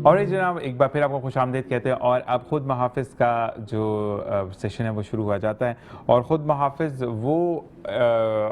और ये जनाब एक बार फिर आपको खुशामदीद कहते हैं और अब ख़ुद मुहाफ़िज़ का जो सेशन है वो शुरू हुआ जाता है। और ख़ुद मुहाफ़िज़ वो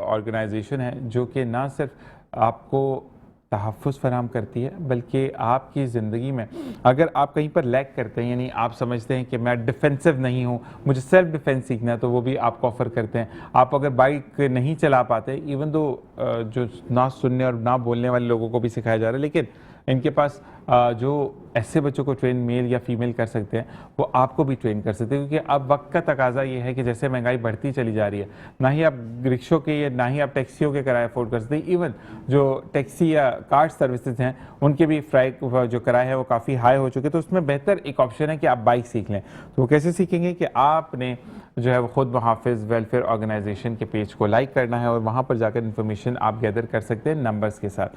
ऑर्गेनाइजेशन है जो कि ना सिर्फ आपको तहफ़्फ़ुज़ फ़राहम करती है बल्कि आपकी ज़िंदगी में अगर आप कहीं पर लैग करते हैं, यानी आप समझते हैं कि मैं डिफेंसिव नहीं हूँ, मुझे सेल्फ डिफेंस सीखना है, तो वो भी आपको ऑफ़र करते हैं। आप अगर बाइक नहीं चला पाते, इवन दो जो ना सुनने और ना बोलने वाले लोगों को भी सिखाया जा रहा है, लेकिन इनके पास जो ऐसे बच्चों को ट्रेन मेल या फीमेल कर सकते हैं वो आपको भी ट्रेन कर सकते हैं, क्योंकि अब वक्त का तकाजा ये है कि जैसे महंगाई बढ़ती चली जा रही है, ना ही आप रिक्शों के या ना ही आप टैक्सियों के किराए अफोर्ड कर सकते हैं। इवन जो टैक्सी या कार सर्विसेज हैं उनके भी जो किराए हैं वो काफ़ी हाई हो चुके हैं। तो उसमें बेहतर एक ऑप्शन है कि आप बाइक सीख लें। तो वो कैसे सीखेंगे कि आपने जो है वो ख़ुद मुहाफ़िज़ वेलफेयर ऑर्गेनाइजेशन के पेज को लाइक करना है और वहाँ पर जाकर इन्फॉर्मेशन आप गैदर कर सकते हैं नंबर्स के साथ।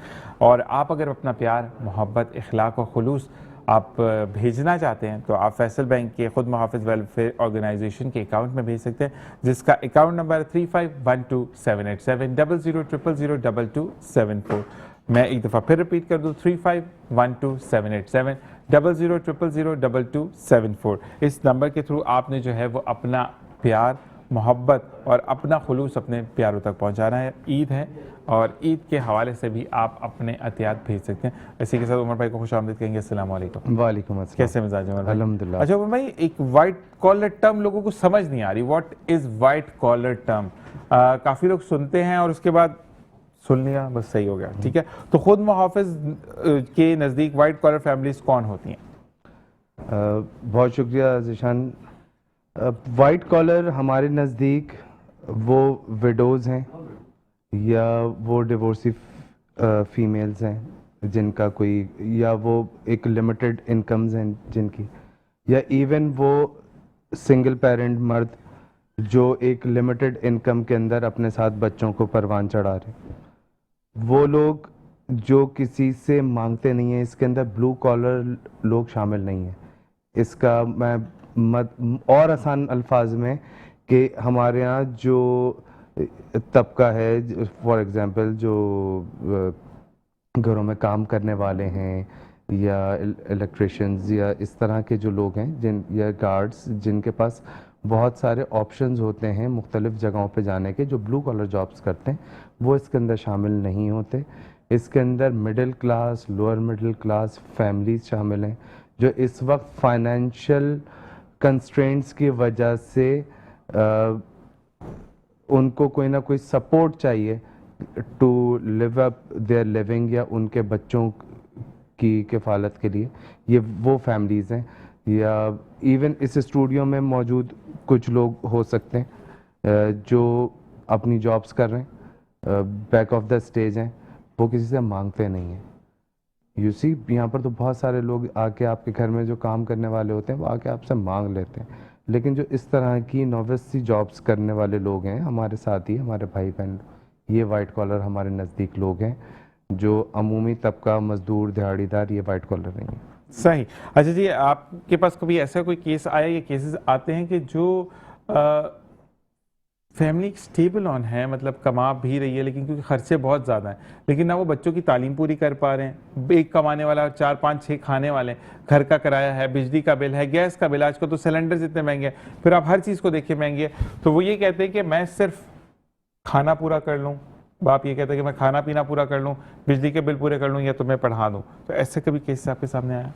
और आप अगर अपना प्यार, मोहब्बत, इखलाक और खुलूस आप भेजना चाहते हैं तो आप फैसल बैंक के ख़ुद मुहाफ़िज़ वेलफेयर ऑर्गेनाइजेशन के अकाउंट में भेज सकते हैं, जिसका अकाउंट नंबर है 3512787000000022 2274। मैं एक दफ़ा फिर रिपीट कर दूँ, 35127870000022 इस नंबर के थ्रू आपने जो है वो अपना प्यार, मोहब्बत और अपना खुलूस अपने प्यारों तक पहुंचाना है। ईद है और ईद के हवाले से भी आप अपने अतियात भेज सकते हैं। इसी के साथ उमर भाई को खुशामदीद कहेंगे। अस्सलाम वालेकुम। वालेकुम अस्सलाम। कैसे मिजाज है उमर भाई? अल्हम्दुलिल्लाह। अच्छा उमर भाई, एक वाइट कॉलर टर्म लोगों को समझ नहीं आ रही, what is white collar term? काफ़ी लोग सुनते हैं और उसके बाद सुन लिया बस सही हो गया, ठीक है। तो खुद मुहाफ़िज़ के नज़दीक वाइट कॉलर फैमिलीज़ कौन होती हैं? बहुत शुक्रिया ज़ीशान। वाइट कॉलर हमारे नज़दीक वो विडोज़ हैं या वो डिवोर्सी फीमेल्स हैं जिनका कोई, या वो एक लिमिटेड इनकम्स हैं जिनकी, या इवन वो सिंगल पेरेंट मर्द जो एक लिमिटेड इनकम के अंदर अपने साथ बच्चों को परवान चढ़ा रहे, वो लोग जो किसी से मांगते नहीं हैं। इसके अंदर ब्लू कॉलर लोग शामिल नहीं हैं। इसका मैं और आसान अल्फाज में कि हमारे यहाँ जो तबका है, फॉर एग्ज़ाम्पल जो घरों में काम करने वाले हैं या इलेक्ट्रिशियंस या इस तरह के जो लोग हैं या गार्ड्स जिनके पास बहुत सारे ऑप्शंस होते हैं मुख्तलिफ़ जगहों पे जाने के, जो ब्लू कॉलर जॉब्स करते हैं, वो इसके अंदर शामिल नहीं होते। इसके अंदर middle class, lower middle class families शामिल हैं जो इस वक्त फाइनेंशियल कंस्ट्रेंट्स की वजह से उनको कोई ना कोई सपोर्ट चाहिए to live up their living या उनके बच्चों की किफ़ालत के लिए। ये वो फैमिलीज़ हैं, या इवन इस स्टूडियो में मौजूद कुछ लोग हो सकते हैं जो अपनी जॉब्स कर रहे हैं, बैक ऑफ द स्टेज हैं, वो किसी से मांगते नहीं हैं। यू सी, यहाँ पर तो बहुत सारे लोग आके आपके घर में जो काम करने वाले होते हैं वो आके आपसे मांग लेते हैं, लेकिन जो इस तरह की नोविस सी जॉब्स करने वाले लोग हैं हमारे साथी, हमारे भाई बहन, ये वाइट कॉलर हमारे नज़दीक लोग हैं। जो अमूमी तबका, मजदूर, दिहाड़ीदार, ये वाइट कॉलर नहीं है। सही। अच्छा जी, आपके पास कभी ऐसा कोई केस आया या केसेस आते हैं कि जो फैमिली स्टेबल ऑन है, मतलब कमा भी रही है लेकिन क्योंकि खर्चे बहुत ज़्यादा हैं, लेकिन ना वो बच्चों की तालीम पूरी कर पा रहे हैं, एक कमाने वाला 4 5 6 खाने वाले, घर का किराया है, बिजली का बिल है, गैस का बिल, आजकल तो सिलेंडर्स इतने महंगे हैं, फिर आप हर चीज़ को देखिए महंगी है, तो वो ये कहते हैं कि मैं सिर्फ खाना पूरा कर लूँ, बाप ये कहते हैं कि मैं खाना पीना पूरा कर लूँ, बिजली के बिल पूरे कर लूँ या तो मैं पढ़ा दूँ। तो ऐसे कभी केस आपके सामने आया?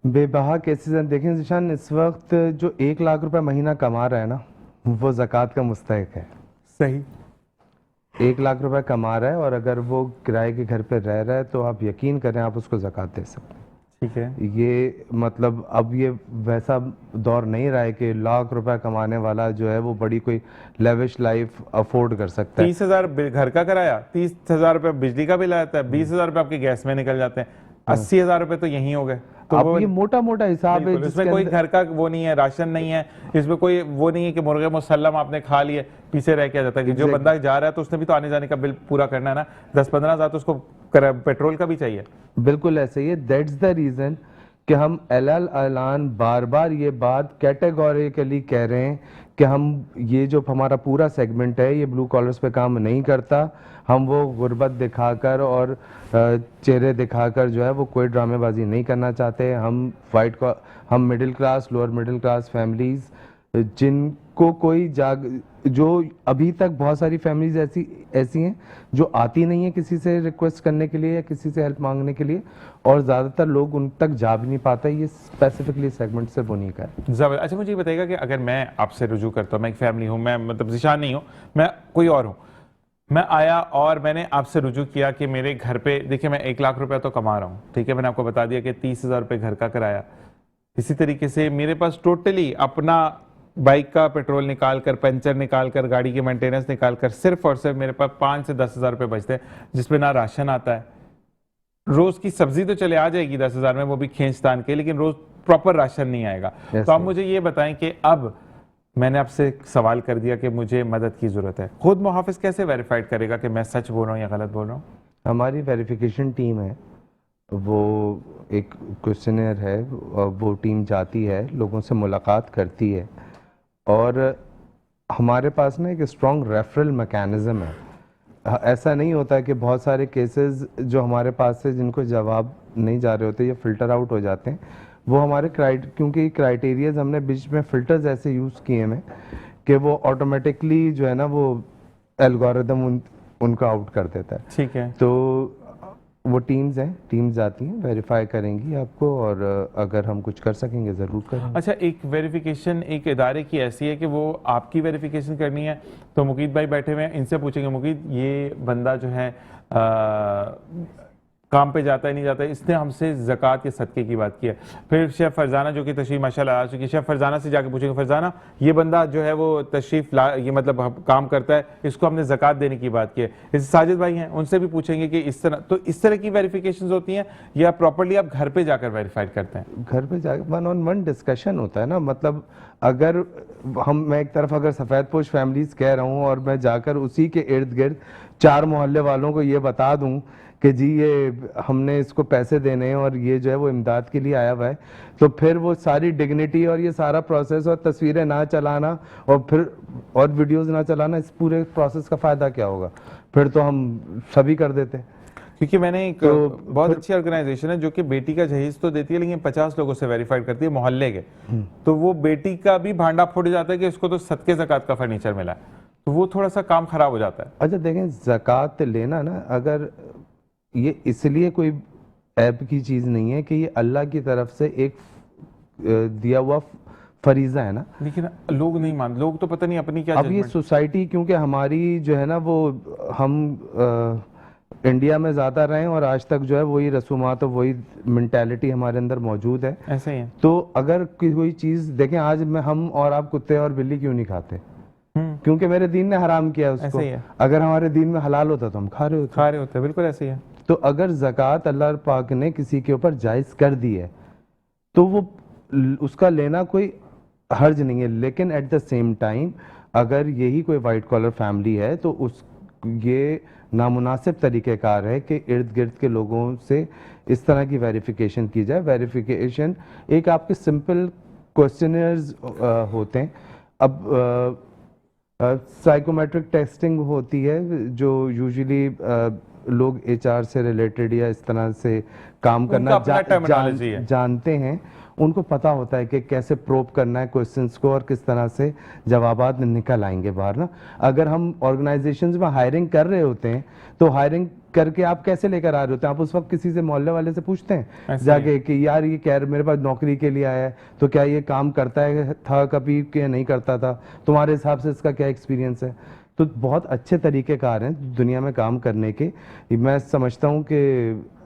बेबहा केसेस हैं। देखें ज़ीशान, इस वक्त जो 1 लाख रुपए महीना कमा रहा है ना, वो ज़कात का मुस्तहिक है। सही। 1 लाख रुपए कमा रहा है और अगर वो किराए के घर पे रह रहा है तो आप यकीन करें आप उसको ज़कात दे सकते हैं। ठीक है। ये मतलब अब ये वैसा दौर नहीं रहा है कि लाख रुपए कमाने वाला जो है वो बड़ी कोई लेविश लाइफ अफोर्ड कर सकता है। 30,000 घर का किराया, 30,000 रुपए बिजली का बिल आता है, 20,000 रुपए आपके गैस में निकल जाते हैं, 80,000 रुपए तो यहीं हो गए। तो अब ये मोटा मोटा हिसाब है, इसमें कोई घर का वो नहीं है, राशन नहीं है, इसमें कोई वो नहीं है कि मुर्गे मुसल्लम आपने खा लिए पीछे रह के आ जाता है कि जो बंदा जा रहा है तो उसने भी तो आने जाने का बिल पूरा करना है ना, 10-15 हज़ार तो उसको पेट्रोल का भी चाहिए। बिल्कुल ऐसे ही है। दैट्स द रीजन कि हम ऐलान बार बार ये बात कैटेगोरिकली कह रहे हैं कि हम ये जो हमारा पूरा सेगमेंट है ये ब्लू कॉलर्स पे काम नहीं करता, हम वो गुर्बत दिखाकर और चेहरे दिखाकर जो है वो कोई ड्रामेबाजी नहीं करना चाहते। हम middle class, lower middle class families जिनको कोई जो अभी तक बहुत सारी फैमिलीज ऐसी हैं जो आती नहीं है किसी से रिक्वेस्ट करने के लिए या किसी से हेल्प मांगने के लिए, और ज़्यादातर लोग उन तक जा भी नहीं पाते। ये स्पेसिफिकली सेगमेंट से उन्हीं का है। जबरदस्त। अच्छा, मुझे ये बताइएगा कि अगर मैं आपसे रुजू करता हूँ, मैं एक फैमिली हूँ, मैं मतलब ज़िशान नहीं हूँ, मैं कोई और हूँ, मैं आया और मैंने आपसे रुजू किया कि मेरे घर पे देखिए मैं 1 लाख रुपया तो कमा रहा हूँ, ठीक है, मैंने आपको बता दिया कि 30,000 रुपये घर का किराया, इसी तरीके से मेरे पास टोटली अपना बाइक का पेट्रोल निकाल कर, पंचर निकाल कर, गाड़ी की मेंटेनेंस निकाल कर सिर्फ और सिर्फ मेरे पास 5 से 10,000 रुपये बचते हैं, जिसमें ना राशन आता है, रोज की सब्जी तो चले आ जाएगी 10,000 में, वो भी खींचतान के, लेकिन रोज प्रॉपर राशन नहीं आएगा। तो आप मुझे ये बताएं कि अब मैंने आपसे सवाल कर दिया कि मुझे मदद की जरूरत है, खुद मुहाफिज कैसे वेरीफाइड करेगा कि मैं सच बोल रहा हूँ या गलत बोल रहा हूँ? हमारी वेरिफिकेशन टीम है, वो एक क्वेश्चनर है, वो टीम जाती है, लोगों से मुलाकात करती है, और हमारे पास ना एक स्ट्रॉन्ग रेफरल मैकेनिज्म है। ऐसा नहीं होता है कि बहुत सारे केसेस जो हमारे पास से जिनको जवाब नहीं जा रहे होते या फिल्टर आउट हो जाते हैं, वो हमारे क्योंकि क्राइटेरियाज हमने बीच में फिल्टर्स ऐसे यूज़ किए हैं कि वो ऑटोमेटिकली जो है ना वो एल्गोरिदम उनको आउट कर देता है। ठीक है, तो वो टीम्स आती हैं, वेरीफाई करेंगी आपको, और अगर हम कुछ कर सकेंगे ज़रूर करेंगे। अच्छा, एक वेरिफिकेशन एक इदारे की ऐसी है कि वो आपकी वेरिफिकेशन करनी है, तो मुकीद भाई बैठे हुए हैं, इनसे पूछेंगे मुकीद ये बंदा जो है काम पे जाता है नहीं जाता है, इसने हमसे ज़कात के सदक़े की बात की है। फिर शेफ़ फरजाना जो कि तशरीफ़ माशाल्लाह आ चुकी है, शेफ़ फरजाना से जाके पूछेंगे फरजाना ये बंदा जो है वो तशरीफ़ ला ये मतलब काम करता है, इसको हमने ज़कात देने की बात की है। इस साजिद भाई हैं, उनसे भी पूछेंगे कि इस तरह की वेरिफिकेशन होती हैं या प्रॉपरली आप घर पर जाकर वेरीफाइड करते हैं? घर पे जाकर 1-on-1 डिस्कशन होता है ना, मतलब अगर मैं एक तरफ अगर सफ़ेद पोश फैमिलीज कह रहा हूँ और मैं जाकर उसी के इर्द गिर्द 4 मोहल्ले वालों को ये बता दूँ कि जी ये हमने इसको पैसे देने हैं और ये जो है वो इमदाद के लिए आया हुआ है, तो फिर वो सारी डिग्निटी और ये सारा प्रोसेस और तस्वीरें ना चलाना और फिर और वीडियोस ना चलाना, इस पूरे प्रोसेस का फ़ायदा क्या होगा? फिर तो हम सभी कर देते हैं। क्योंकि मैंने एक बहुत अच्छी ऑर्गेनाइजेशन है जो कि बेटी का जहेज तो देती है लेकिन 50 लोगों से वेरीफाइड करती है मोहल्ले के, तो वो बेटी का भी भांडा फूट जाता है कि इसको तो सदके ज़कात का फर्नीचर मिला है, तो वो थोड़ा सा काम खराब हो जाता है। अच्छा देखें, ज़कात लेना ना, अगर ये इसलिए कोई ऐप की चीज़ नहीं है कि ये अल्लाह की तरफ से एक दिया हुआ फरीज़ा है ना, लेकिन लोग नहीं मानते, लोग तो पता नहीं अपनी क्या अब ये सोसाइटी क्योंकि हमारी जो है ना वो हम इंडिया में ज़्यादा रहे और आज तक जो है वही रसूमात और वही मेंटालिटी हमारे अंदर मौजूद है, ऐसे ही है। तो अगर कोई चीज़ देखें, आज हम और आप कुत्ते और बिल्ली क्यों नहीं खाते? क्योंकि मेरे दीन ने हराम किया उसको। ऐसे ही है। अगर हमारे दीन में हलाल होता तो हम खा रहे होते। बिल्कुल ऐसे ही है। तो अगर ज़कात अल्लाह पाक ने किसी के ऊपर जायज़ कर दी है तो वो उसका लेना कोई हर्ज नहीं है, लेकिन एट द सेम टाइम अगर यही कोई वाइट कॉलर फैमिली है तो ये नामुनासिब तरीक़ेकार है कि इर्द गिर्द के लोगों से इस तरह की वेरिफिकेशन की जाए। वेरिफिकेशन एक आपके सिंपल क्वेश्चनर्स होते हैं, अब साइकोमेट्रिक टेस्टिंग होती है जो यूजुअली लोग HR से रिलेटेड या इस तरह से काम करना जानते हैं, उनको पता होता है कि कैसे प्रोब करना है क्वेश्चंस को और किस तरह से जवाबात निकल आएंगे बाहर ना। अगर हम ऑर्गेनाइजेशंस में हायरिंग कर रहे होते हैं तो हायरिंग करके आप कैसे लेकर आ रहे होते हैं? आप उस वक्त किसी से मोहल्ले वाले से पूछते हैं जाके कि यार ये कह मेरे पास नौकरी के लिए आया है, तो क्या ये काम करता है था कभी कि नहीं करता था, तुम्हारे हिसाब से इसका क्या एक्सपीरियंस है? तो बहुत अच्छे तरीक़ेकार हैं दुनिया में काम करने के। मैं समझता हूँ कि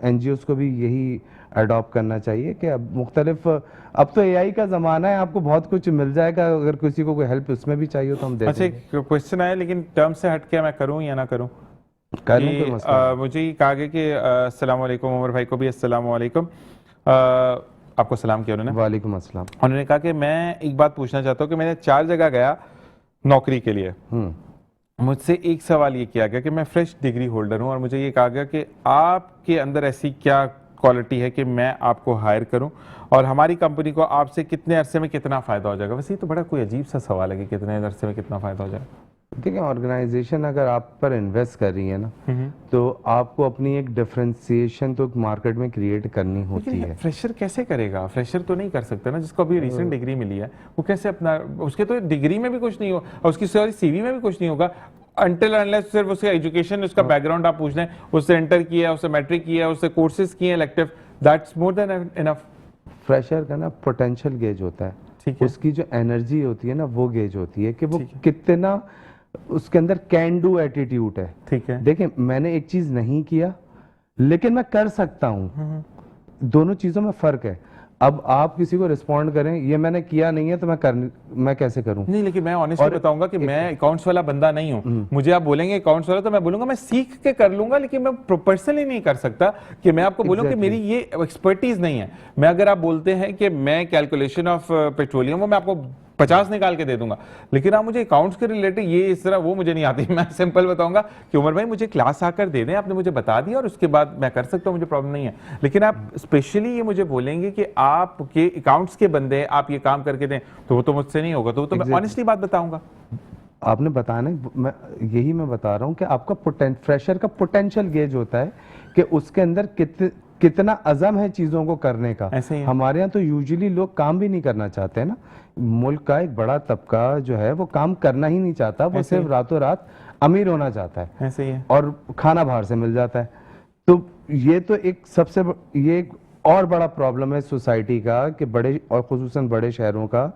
NGOs को भी यही अडॉप्ट करना चाहिए कि अब मुख्तलिफ, अब तो AI का ज़माना है, आपको बहुत कुछ मिल जाएगा, अगर किसी को कोई हेल्प उसमें भी चाहिए तो हम दे देंगे। अच्छा, क्वेश्चन आया लेकिन टर्म से हट के मैं करूँ या ना करूँ? मुझे ये कहा गया कि अस्सलाम वालेकुम, उमर भाई को भी अस्सलाम वालेकुम, आपको सलाम किया उन्होंने। वालेकुम अस्सलाम। उन्होंने कहा कि मैं एक बात पूछना चाहता हूँ कि मैंने 4 जगह गया नौकरी के लिए, मुझसे एक सवाल ये किया गया कि मैं फ्रेश डिग्री होल्डर हूँ और मुझे ये कहा गया कि आपके अंदर ऐसी क्या क्वालिटी है कि मैं आपको हायर करूं और हमारी कंपनी को आपसे कितने अरसे में कितना फ़ायदा हो जाएगा? वैसे ये तो बड़ा कोई अजीब सा सवाल है कि कितने अरसे में कितना फ़ायदा हो जाएगा। देखिए, ऑर्गेनाइजेशन अगर आप पर इन्वेस्ट कर रही है ना, तो आपको अपनी एक डिफरेंशिएशन तो मार्केट में क्रिएट करनी होती है। फ्रेशर कैसे करेगा? फ्रेशर तो नहीं कर सकता ना, जिसको अभी रिसेंट डिग्री मिली है, वो कैसे अपना, उसके तो डिग्री में भी कुछ नहीं हो और उसकी सॉरी सीवी में भी कुछ नहीं होगा अनटिल अनलेस सिर्फ उसका एजुकेशन, उसका बैकग्राउंड आप पूछ लें, उससे इंटर किया, उससे मैट्रिक किया, उससे कोर्सेज किए elective, that's more than enough. Fresher का ना पोटेंशियल गेज होता है, ठीक है। उसकी जो एनर्जी होती है ना, वो गेज होती है कि वो कितना उसके अंदर कैन डू एटीट्यूड है। ठीक है। देखिए, मैंने एक चीज नहीं किया लेकिन मैं कर सकता हूँ, दोनों चीजों में फर्क है। अब आप किसी को रिस्पॉन्ड करें, ये मैंने किया नहीं है तो मैं कैसे करूं? नहीं, लेकिन मैं ऑनेस्टली बताऊंगा कि मैं अकाउंट्स वाला बंदा नहीं हूं। मुझे आप बोलेंगे अकाउंट्स वाला तो मैं बोलूंगा मैं सीख के कर लूंगा, लेकिन मैं पर्सनली नहीं कर सकता कि मैं आपको बोलूं कि मेरी ये एक्सपर्टीज नहीं है। मैं अगर आप बोलते हैं कि मैं कैलकुलेशन ऑफ पेट्रोलियम वो मैं आपको 50 निकाल के दे दूंगा, लेकिन आप मुझे अकाउंट्स के रिलेटेड ये इस तरह वो मुझे नहीं आती। मैं सिंपल बताऊंगा कि उमर भाई मुझे क्लास आकर दे दें, आपने मुझे बता दिया और उसके बाद मैं कर सकता हूं, मुझे प्रॉब्लम नहीं है। लेकिन आप स्पेशली ये मुझे बोलेंगे कि आपके अकाउंट्स के बंदे आप ये काम करके दें, तो वो तो मुझसे नहीं होगा। तो मैं ऑनेस्टली बात बताऊंगा। आपने बताना, मैं बता रहा हूँ कि आपका फ्रेशर का पोटेंशियल गेज होता है कि उसके अंदर कितना अज़म है चीज़ों को करने का। ऐसे ही हमारे यहाँ तो यूजुअली लोग काम भी नहीं करना चाहते हैं ना, मुल्क का एक बड़ा तबका जो है वो काम करना ही नहीं चाहता, वो सिर्फ रातों रात अमीर होना चाहता है। ऐसे ही है। और खाना बाहर से मिल जाता है। तो ये तो एक ये एक और बड़ा प्रॉब्लम है सोसाइटी का कि बड़े और खुसूसन बड़े शहरों का,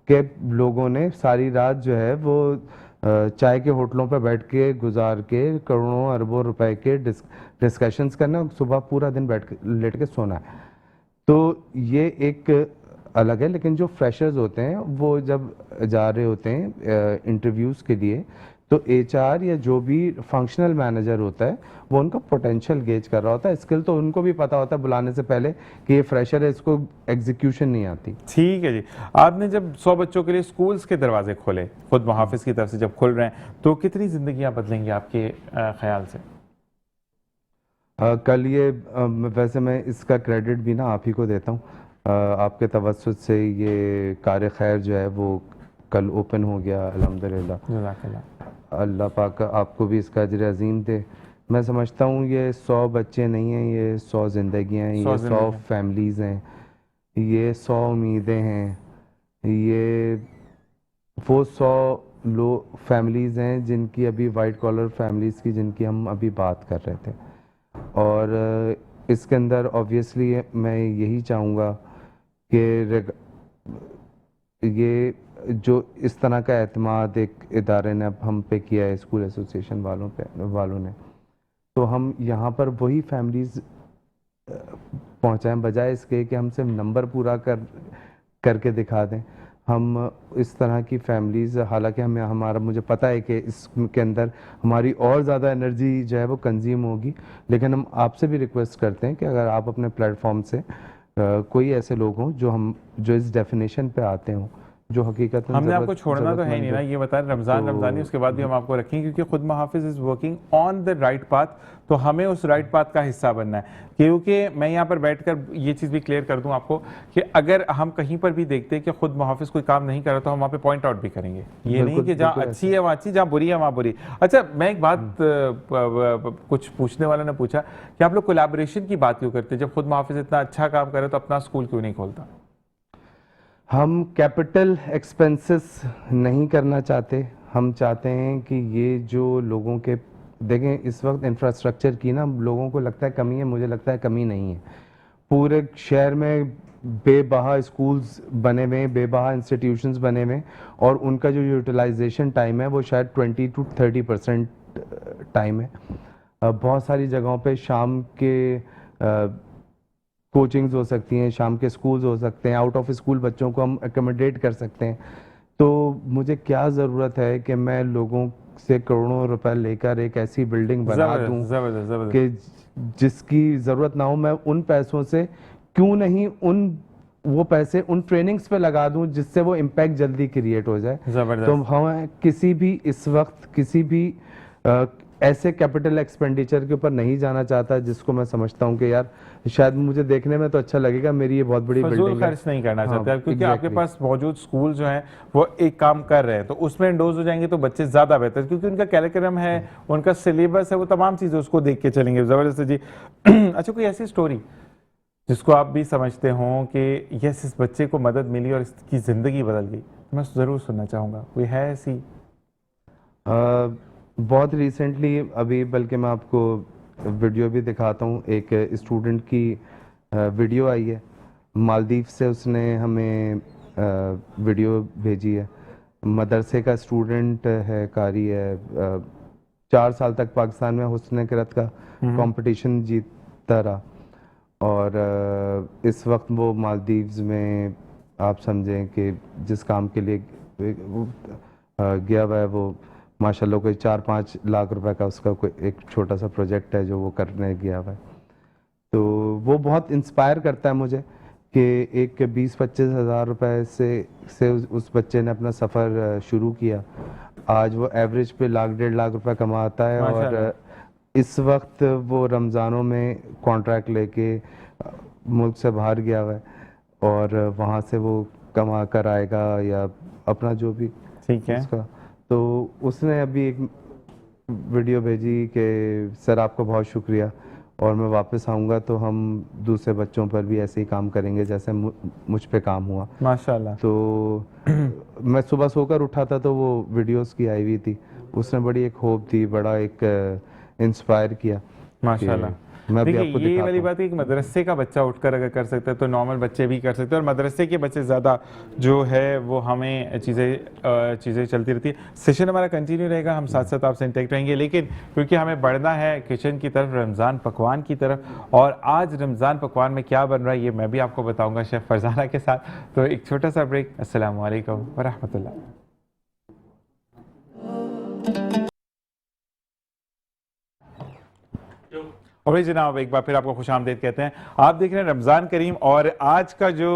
कि लोगों ने सारी रात जो है वो चाय के होटलों पर बैठ के गुजार के करोड़ों अरबों रुपए के डिस्कशंस करना और सुबह पूरा दिन लेट के सोना है। तो ये एक अलग है। लेकिन जो फ्रेशर्स होते हैं वो जब जा रहे होते हैं इंटरव्यूज़ के लिए, तो एचआर या जो भी फंक्शनल मैनेजर होता है वो उनका पोटेंशियल गेज कर रहा होता है। स्किल तो उनको भी पता होता है बुलाने से पहले कि ये फ्रेशर है, इसको एग्जीक्यूशन नहीं आती। ठीक है जी। आपने जब 100 बच्चों के लिए स्कूल्स के दरवाजे खोले खुद मुहाफिज की तरफ से जब खुल रहे हैं, तो कितनी जिंदगियां बदलेंगी आपके ख्याल से? कल ये वैसे मैं इसका क्रेडिट भी ना आप ही को देता हूँ। आपके तवज्जुद से ये कार खैर जो है वो कल ओपन हो गया, अल्हम्दुलिल्लाह। जज़ाकल्लाह। अल्लाह पाक आपको भी इसका अजर अजीम दे। मैं समझता हूँ ये 100 बच्चे नहीं हैं, ये 100 जिंदगियाँ हैं, ये 100 फैमिलीज़ हैं, ये 100 उम्मीदें हैं, ये वो 100 फैमिलीज़ हैं जिनकी अभी वाइट कॉलर फैमिलीज़ की जिनकी हम अभी बात कर रहे थे। और इसके अंदर ऑब्वियसली मैं यही चाहूँगा कि ये जो इस तरह का एतमाद एक इदारे ने अब हम पे किया है, स्कूल एसोसिएशन वालों ने, तो हम यहाँ पर वही फैमिलीज़ पहुँचाएं, बजाय इसके कि हम सिर्फ नंबर पूरा करके दिखा दें। हम इस तरह की फैमिलीज़, हालांकि हमारा मुझे पता है कि इसके अंदर हमारी और ज़्यादा एनर्जी जो है वो कंज्यूम होगी, लेकिन हम आपसे भी रिक्वेस्ट करते हैं कि अगर आप अपने प्लेटफॉर्म से कोई ऐसे लोग हों जो इस डेफिनेशन पे आते हों, जो हकीकत हमने आपको छोड़ना तो है नहीं ना, ये बता रहे रमजानी उसके बाद भी हम आपको रखेंगे, क्योंकि खुद मुहाफिज is working on the right path, तो हमें उस राइट पाथ का हिस्सा बनना है। क्योंकि मैं यहाँ पर बैठकर ये चीज़ भी क्लियर कर दूं आपको कि अगर हम कहीं पर भी देखते हैं कि खुद मुहाफिज कोई काम नहीं कर रहा तो हम वहाँ पे पॉइंट आउट भी करेंगे। ये नहीं कि जहाँ अच्छी है वहाँ अच्छी, जहाँ बुरी है वहाँ बुरी। अच्छा, मैं एक बात कुछ पूछने वाला ने पूछा कि आप लोग कोलैबोरेशन की बात क्यों करते हैं? जब खुद मुहाफिज इतना अच्छा काम करे तो अपना स्कूल क्यों नहीं खोलता? हम कैपिटल एक्सपेंसेस नहीं करना चाहते। हम चाहते हैं कि ये जो लोगों के, देखें इस वक्त इंफ्रास्ट्रक्चर की ना लोगों को लगता है कमी है, मुझे लगता है कमी नहीं है। पूरे शहर में बेबहा स्कूल्स बने हुए, बेबहा इंस्टीट्यूशंस बने हुए, और उनका जो यूटिलाइजेशन टाइम है वो शायद 20 to 30% टाइम है। बहुत सारी जगहों पे शाम के कोचिंग्स हो सकती हैं, शाम के स्कूल्स हो सकते हैं, आउट ऑफ स्कूल बच्चों को हम एकोमोडेट कर सकते हैं। तो मुझे क्या ज़रूरत है कि मैं लोगों से करोड़ों रुपए लेकर एक ऐसी बिल्डिंग बना दूं कि जिसकी ज़रूरत ना हो। मैं उन पैसों से क्यों नहीं वो पैसे उन ट्रेनिंग्स पे लगा दूं जिससे वो इम्पैक्ट जल्दी क्रिएट हो जाए। तो हम किसी भी इस वक्त किसी भी ऐसे कैपिटल एक्सपेंडिचर के ऊपर नहीं जाना चाहता जिसको मैं समझता हूँ कि यार शायद मुझे देखने में तो अच्छा लगेगा, मेरी ये बहुत बड़ी फजूल बिल्डिंग है। खर्च नहीं करना हाँ, चाहते आप, क्योंकि आपके exactly. पास मौजूद स्कूल जो है वो एक काम कर रहे हैं, तो उसमें इंडोज हो जाएंगे तो बच्चे ज्यादा बेहतर, क्योंकि उनका कैरिकुलम है, उनका सिलेबस है, वो तमाम चीजें उसको देख के चलेंगे। जबरदस्त है जी। अच्छा, कोई ऐसी स्टोरी जिसको आप भी समझते हो कि यस इस बच्चे को मदद मिली और इसकी ज़िंदगी बदल गई, तो मैं ज़रूर सुनना चाहूँगा, कोई है ऐसी? बहुत रिसेंटली अभी, बल्कि मैं आपको वीडियो भी दिखाता हूँ, एक स्टूडेंट की वीडियो आई है मालदीव से, उसने हमें वीडियो भेजी है। मदरसे का स्टूडेंट है, कारी है, 4 साल तक पाकिस्तान में हुस्न किरत का कंपटीशन जीतता रहा, और इस वक्त वो मालदीव्स में आप समझें कि जिस काम के लिए गया हुआ है वो माशाल्लाह कोई 4-5 लाख रुपए का उसका कोई एक छोटा सा प्रोजेक्ट है जो वो करने गया हुआ है। तो वो बहुत इंस्पायर करता है मुझे कि एक 20-25 हज़ार रुपए से उस बच्चे ने अपना सफ़र शुरू किया। आज वो एवरेज पे 1-1.5 लाख रुपए कमाता है, और इस वक्त वो रमज़ानों में कॉन्ट्रैक्ट लेके मुल्क से बाहर गया हुआ है, और वहाँ से वो कमा कर आएगा या अपना जो भी ठीक है उसका। तो उसने अभी एक वीडियो भेजी कि सर आपका बहुत शुक्रिया, और मैं वापस आऊँगा तो हम दूसरे बच्चों पर भी ऐसे ही काम करेंगे जैसे मुझ पे काम हुआ। माशाल्लाह। तो मैं सुबह सोकर उठा था तो वो वीडियोस की आई हुई थी, उसने बड़ी एक होप दी, बड़ा एक इंस्पायर किया। माशाल्लाह। मैं भी देखिए आपको ये वाली दिखाता हूँ। बात है कि मदरसे का बच्चा उठकर अगर कर सकता है तो नॉर्मल बच्चे भी कर सकते हैं, और मदरसे के बच्चे ज़्यादा जो है वो हमें चीज़ें चलती रहती है। सेशन हमारा कंटिन्यू रहेगा, हम साथ साथ आपसे इंटैक्ट रहेंगे, लेकिन क्योंकि हमें बढ़ना है किचन की तरफ, रमज़ान पकवान की तरफ, और आज रमज़ान पकवान में क्या बन रहा है ये मैं भी आपको बताऊँगा शेफ़ फरजाना के साथ। तो एक छोटा सा ब्रेक। अस्सलामु अलैकुम व रहमतुल्लाह। और भाई जनाब एक बार फिर आपको खुशामदीद कहते हैं। आप देख रहे हैं रमज़ान करीम, और आज का जो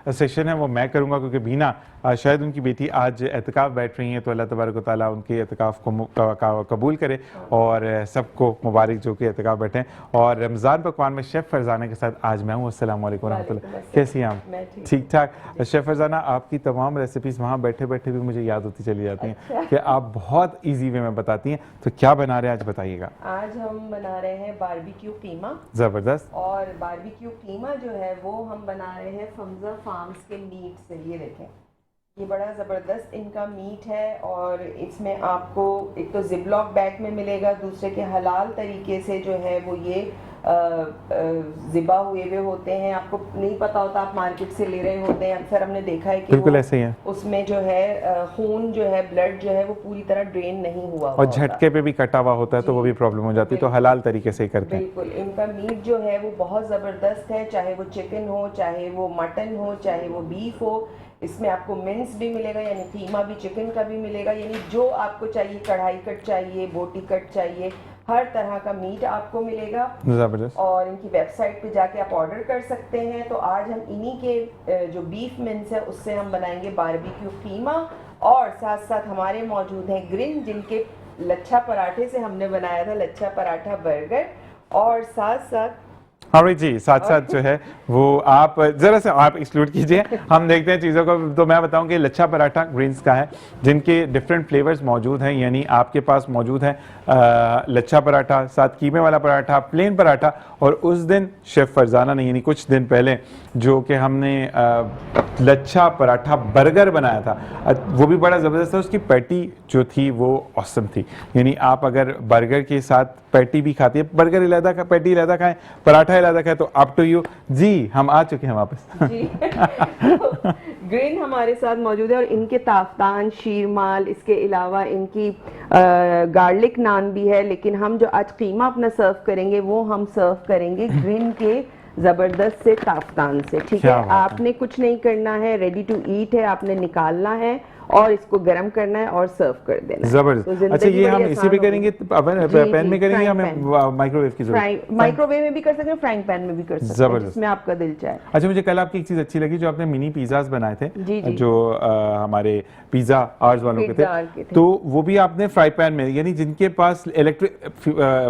सेशन है वो मैं करूंगा, क्योंकि बीना शायद उनकी बेटी आज एतकाफ़ बैठ रही हैं, तो अल्लाह तबारक व तआला उनके एतकाफ़ को कबूल करे और सबको मुबारक जो कि एतकाफ़ बैठे हैं। और रमज़ान पकवान में शेफ़ फरजाना के साथ आज मैं हूँ। अस्सलाम वालेकुम रहमतुल्लाह। कैसी हैं आप? ठीक ठाक। शेफ़ फरजाना, आपकी तमाम रेसिपीज़ वहाँ बैठे बैठे भी मुझे याद होती चली जाती हैं कि आप बहुत ईजी वे में बताती हैं। तो क्या बना रहे हैं आज, बताइएगा। आज हम बना रहे हैं बारबेक्यू कीमा। ज़बरदस्त। और बारबेक्यू कीमा जो है वो हम बना रहे हैं फमजा फार्म्स के मीट से। ये देखें, ये बड़ा ज़बरदस्त इनका मीट है, और इसमें आपको एक तो जिपलॉक बैग में मिलेगा, दूसरे के हलाल तरीके से जो है वो ये ज़िबा हुए हुए होते हैं। आपको नहीं पता होता, आप मार्केट से ले रहे होते हैं, अक्सर हमने देखा है कि बिल्कुल ऐसे ही है, उसमें जो है खून जो है, ब्लड जो है वो पूरी तरह ड्रेन नहीं हुआ, और झटके पे भी कटा हुआ होता है तो वो भी प्रॉब्लम हो जाती है। तो हलाल तरीके से ही करते हैं। बिल्कुल। इनका मीट जो है वो बहुत ज़बरदस्त है, चाहे वो चिकन हो, चाहे वो मटन हो, चाहे वो बीफ हो। इसमें आपको मिन्स भी मिलेगा, यानी कीमा भी चिकन का भी मिलेगा, यानी जो आपको चाहिए, कढ़ाई कट चाहिए, बोटी कट चाहिए, हर तरह का मीट आपको मिलेगा। ज़बरदस्त। और इनकी वेबसाइट पे जाके आप ऑर्डर कर सकते हैं। तो आज हम इन्हीं के जो बीफ मिन्स है उससे हम बनाएंगे बारबेक्यू कीमा, और साथ साथ हमारे मौजूद हैं ग्रिन, जिनके लच्छा पराठे से हमने बनाया था लच्छा पराठा बर्गर, और साथ साथ हाँ भाई जी, साथ साथ जो है वो आप ज़रा से आप एक्सक्लूड कीजिए, हम देखते हैं चीज़ों को। तो मैं बताऊं कि लच्छा पराठा ग्रीन्स का है, जिनके डिफरेंट फ्लेवर्स मौजूद हैं, यानी आपके पास मौजूद है लच्छा पराठा, साथ कीमे वाला पराठा, प्लेन पराठा, और उस दिन शेफ़ फरजाना ने यानी कुछ दिन पहले जो कि हमने लच्छा पराठा बर्गर बनाया था, वो भी बड़ा ज़बरदस्त था। उसकी पैटी जो थी वो ऑसम थी, यानी आप अगर बर्गर के साथ पैटी भी खाती है, बर्गर इलादा का पैटी इलादा खाएं, पराठा इलादा खाएं, तो अप टू यू जी। हम आ चुके हैं वापस जी। तो ग्रिन हमारे साथ मौजूद है, और इनके ताफ्तान, शीरमाल, इसके अलावा इनकी गार्लिक नान भी है। लेकिन हम जो आज कीमा अपना सर्व करेंगे वो हम सर्व करेंगे ग्रिन के ज़बरदस्त से ताफ्तान से। ठीक है, आपने कुछ नहीं करना है, रेडी टू ईट है, आपने निकालना है और इसको गर्म करना है और सर्व कर देना है। जबरदस्त। तो जिंदगी अच्छा, ये हम बड़ी इसी पे आसान करेंगे, होगी। पैन में करेंगे, फ्राइंग हमें पैन। माइक्रोवेव की जरूरत? माइक्रोवेव में भी कर सकते हैं, फ्राइंग पैन में भी कर सकते हैं, जबरदस्त। जिसमें आपका दिल चाहे। अच्छा, मुझे कल आपकी एक चीज अच्छी लगी, जो आपने मिनी पिज्जाज बनाए थे, जी, जी। जो हमारे पिज्जा आर्स वालों के पिज्जा आर के थे, थे। तो वो भी आपने फ्राई पैन में, यानी जिनके पास इलेक्ट्रिक,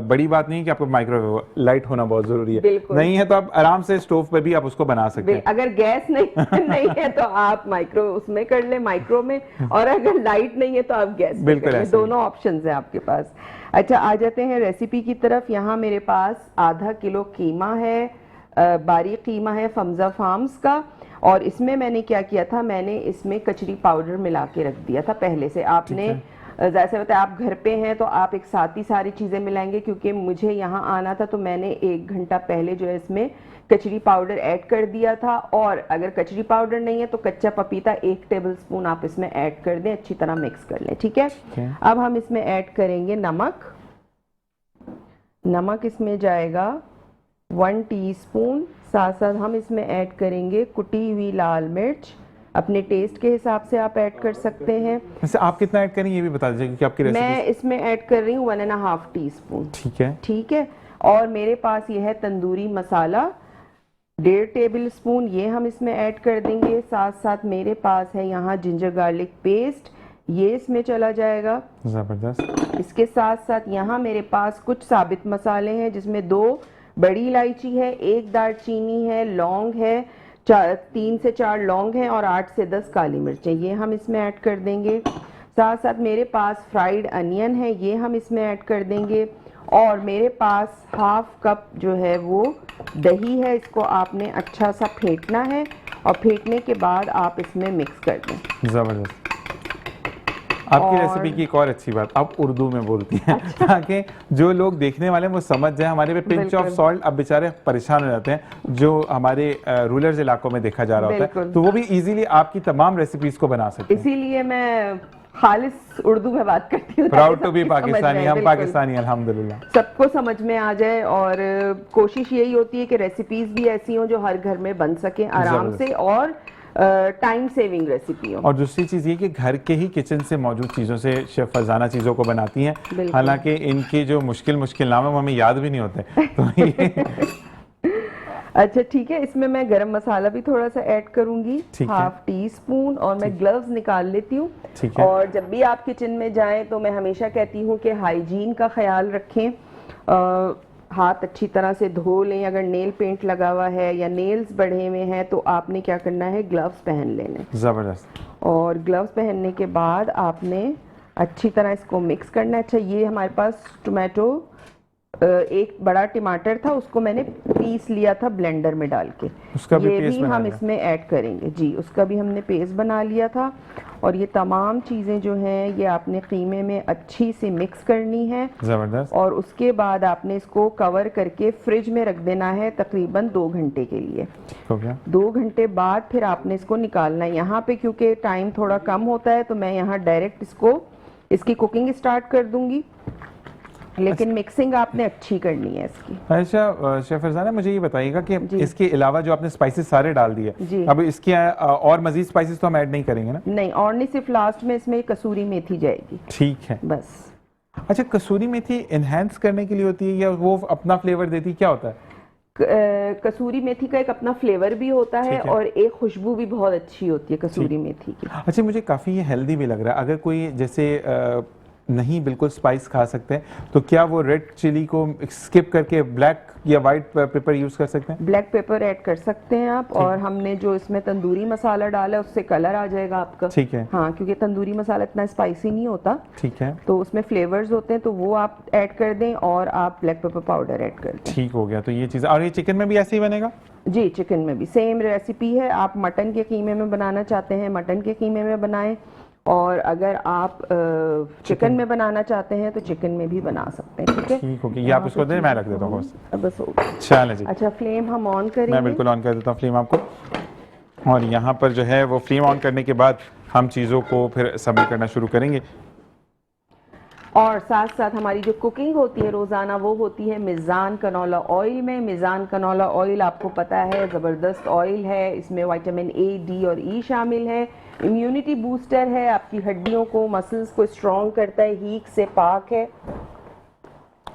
बड़ी बात नहीं है कि आपको माइक्रोवेव लाइट होना बहुत जरूरी है, बिल्कुल। नहीं है तो आप आराम से स्टोव पे भी आप उसको बना सकते हैं। अगर गैस नहीं नहीं है तो आप माइक्रो उसमें कर ले, माइक्रो में, और अगर लाइट नहीं है तो आप गैस पे बिल्कुल कर ले। ऐसा ही। दोनों ऑप्शंस है आपके पास। अच्छा, आ जाते हैं रेसिपी की तरफ। यहाँ मेरे पास आधा किलो कीमा है, बारीक कीमा है फमजा फार्म्स का। और इसमें मैंने क्या किया था, मैंने इसमें कचरी पाउडर मिला के रख दिया था पहले से। आपने जैसे होता है आप घर पे हैं तो आप एक साथ ही सारी चीज़ें मिलाएंगे, क्योंकि मुझे यहाँ आना था तो मैंने 1 घंटा पहले जो है इसमें कचरी पाउडर ऐड कर दिया था। और अगर कचरी पाउडर नहीं है तो कच्चा पपीता 1 टेबलस्पून आप इसमें ऐड कर दें, अच्छी तरह मिक्स कर लें, ठीक है। अब हम इसमें ऐड करेंगे नमक। नमक इसमें जाएगा 1 टीस्पून। साथ साथ हम इसमें ऐड करेंगे कुटी हुई लाल मिर्च, अपने टेस्ट के हिसाब से आप ऐड कर सकते हैं। वैसे आप कितना ऐड करेंगे ये भी बता दीजिए, क्योंकि आपकी रेसिपी। मैं इसमें ऐड कर रही हूँ 1.5 टीस्पून। ठीक है, ठीक है। और मेरे पास ये है तंदूरी मसाला 1.5 टेबल स्पून, ये हम इसमें ऐड कर देंगे। साथ साथ मेरे पास है यहाँ जिंजर गार्लिक पेस्ट, ये इसमें चला जाएगा। जबरदस्त। इसके साथ साथ यहाँ मेरे पास कुछ साबित मसाले हैं, जिसमें 2 बड़ी इलायची है, 1 दालचीनी है, लौंग है, 3 से 4 लौंग हैं और 8 से 10 काली मिर्चें, ये हम इसमें ऐड कर देंगे। साथ साथ मेरे पास फ्राइड अनियन है, ये हम इसमें ऐड कर देंगे। और मेरे पास 1/2 कप जो है वो दही है, इसको आपने अच्छा सा फेंटना है और फेंटने के बाद आप इसमें मिक्स कर दें। जबरदस्त। आपकी और- रेसिपी की एक और अच्छी बात, आप उर्दू में बोलती हैं, ताकि जो लोग देखने वाले हैं वो समझ जाए। हमारे पे पिंच ऑफ बिल्कुल। सॉल्ट, अब बेचारे परेशान हो जाते हैं, जो हमारे रूरल इलाकों में देखा जा रहा होता है, बिल्कुल। तो वो भी इजीली आपकी तमाम रेसिपीज को बना सकते हैं। इसीलिए मैं खालिस उर्दू में बात करती हूँ। प्राउड ताकि टू बी सबको समझ पाकिस्तानी, में आए, हम बिल्कुल। पाकिस्तानी अल्हम्दुलिल्लाह। सबको समझ में आ जाए। और कोशिश यही होती है कि रेसिपीज भी ऐसी हों जो हर घर में बन सके आराम जबरदस्त। से, और टाइम सेविंग रेसिपी हो। और दूसरी चीज़ ये कि घर के ही किचन से मौजूद चीज़ों से शेफ फरजाना चीज़ों को बनाती हैं, बिल्कुल। हालांकि इनके जो मुश्किल नाम है वो हमें याद भी नहीं होते, तो ये अच्छा, ठीक है। इसमें मैं गरम मसाला भी थोड़ा सा ऐड करूंगी, ठीक है। 1/2 टीस्पून। और मैं ग्लव्स निकाल लेती हूँ। ठीक है। और जब भी आप किचन में जाएं तो मैं हमेशा कहती हूँ कि हाइजीन का ख्याल रखें, हाथ अच्छी तरह से धो लें। अगर नेल पेंट लगा हुआ है या नेल्स बढ़े हुए हैं तो आपने क्या करना है, ग्लव्स पहन लेने। जबरदस्त। और ग्लव्स पहनने के बाद आपने अच्छी तरह इसको मिक्स करना है। अच्छा, ये हमारे पास टोमेटो, 1 बड़ा टमाटर था, उसको मैंने पीस लिया था ब्लेंडर में डाल के, उसका भी ये पेस्ट भी बना हम लिया? इसमें ऐड करेंगे। जी, उसका भी हमने पेस्ट बना लिया था। और ये तमाम चीज़ें जो हैं ये आपने कीमे में अच्छी सी मिक्स करनी है। जबरदस्त। और उसके बाद आपने इसको कवर करके फ्रिज में रख देना है तकरीबन 2 घंटे के लिए। हो गया। 2 घंटे बाद फिर आपने इसको निकालना है। यहाँ पे क्योंकि टाइम थोड़ा कम होता है तो मैं यहाँ डायरेक्ट इसकी कुकिंग स्टार्ट कर दूंगी, लेकिन मिक्सिंग आपने अच्छी करनी है इसकी। अच्छा शेफ फरजाना, मुझे ये बताइएगा कि जी। इसके अलावा जो आपने स्पाइसेस सारे डाल दिए, जी। अब इसके और मजीद स्पाइसेस तो हम ऐड नहीं करेंगे ना? नहीं, और नहीं, सिर्फ लास्ट में इसमें कसूरी मेथी जाएगी, ठीक है। बस। अच्छा, कसूरी मेथी एनहांस करने के लिए होती है या वो अपना फ्लेवर देती है, क्या होता है? कसूरी मेथी का एक अपना फ्लेवर भी होता है ठीक है। और एक खुशबू भी बहुत अच्छी होती है कसूरी मेथी की। अच्छा, मुझे काफ़ी ये हेल्दी भी लग रहा है। अगर कोई जैसे नहीं बिल्कुल स्पाइस खा सकते हैं, तो क्या वो रेड चिली को स्किप करके ब्लैक या वाइट पेपर यूज़ कर सकते हैं? ब्लैक पेपर ऐड कर सकते हैं आप। और हमने जो इसमें तंदूरी मसाला डाला है उससे कलर आ जाएगा आपका। ठीक है। हाँ, क्योंकि तंदूरी मसाला इतना स्पाइसी नहीं होता, ठीक है, तो उसमें फ्लेवर्स होते हैं, तो वो आप ऐड कर दें और आप ब्लैक पेपर पाउडर ऐड कर दें। ठीक हो गया। तो ये चीज़, और ये चिकन में भी ऐसे ही बनेगा? जी, चिकन में भी सेम रेसिपी है। आप मटन के कीमे में बनाना चाहते हैं मटन के कीमे में बनाएं, और अगर आप चिकन में बनाना चाहते हैं तो चिकन में भी बना सकते हैं। ठीक है, ठीक हो गया। ये आप इसको दें, मैं रख देता हूँ बस। बस हो गया। चलें जी, अच्छा, फ्लेम हम ऑन मैं करेंगे। बिल्कुल ऑन कर देता हूँ फ्लेम आपको। और यहाँ पर जो है वो फ्लेम ऑन करने के बाद हम चीज़ों को फिर सबमिट करना शुरू करेंगे। और साथ साथ हमारी जो कुकिंग होती है रोज़ाना वो होती है मिज़ान कनोला ऑयल में। मिज़ान कनोला ऑयल आपको पता है ज़बरदस्त ऑयल है, इसमें विटामिन ए, डी और ई शामिल है, इम्यूनिटी बूस्टर है, आपकी हड्डियों को मसल्स को स्ट्रॉन्ग करता है, हीट से पाक है।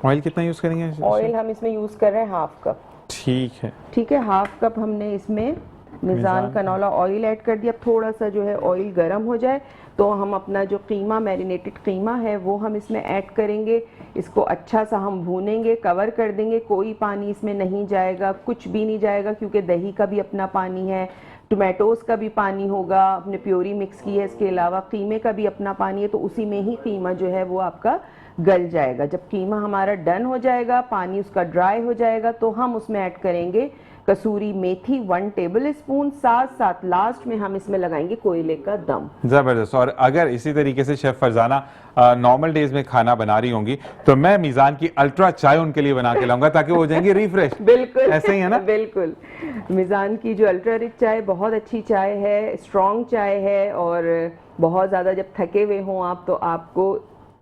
ऑयल कितना यूज़ करेंगे? ऑयल हम इसमें यूज़ कर रहे हैं 1/2 कप। ठीक है, ठीक है, 1/2 कप हमने इसमें मिज़ान कनोला ऑयल ऐड कर दिया। थोड़ा सा जो है ऑयल गर्म हो जाए तो हम अपना जो कीमा, मैरिनेटेड कीमा है वो हम इसमें ऐड करेंगे। इसको अच्छा सा हम भूनेंगे, कवर कर देंगे, कोई पानी इसमें नहीं जाएगा, कुछ भी नहीं जाएगा, क्योंकि दही का भी अपना पानी है, टोमेटोज़ का भी पानी होगा, अपने प्योरी मिक्स की है, इसके अलावा कीमे का भी अपना पानी है, तो उसी में ही कीमा जो है वो आपका गल जाएगा। जब कीमा हमारा डन हो जाएगा, पानी उसका ड्राई हो जाएगा, तो हम उसमें ऐड करेंगे कसूरी मेथी 1 टेबल स्पून। साथ साथ लास्ट में हम इसमें लगाएंगे कोयले का दम। ज़बरदस्त। और अगर इसी तरीके से शेफ़ फरजाना नॉर्मल डेज में खाना बना रही होंगी तो मैं मीज़ान की अल्ट्रा चाय उनके लिए बना के लाऊंगा ताकि वो हो जाएंगी रिफ्रेश। बिल्कुल, ऐसे ही है ना? बिल्कुल। मिज़ान की जो अल्ट्रा रिच चाय बहुत अच्छी चाय है, स्ट्रॉन्ग चाय है, और बहुत ज़्यादा जब थके हुए हों आप तो आपको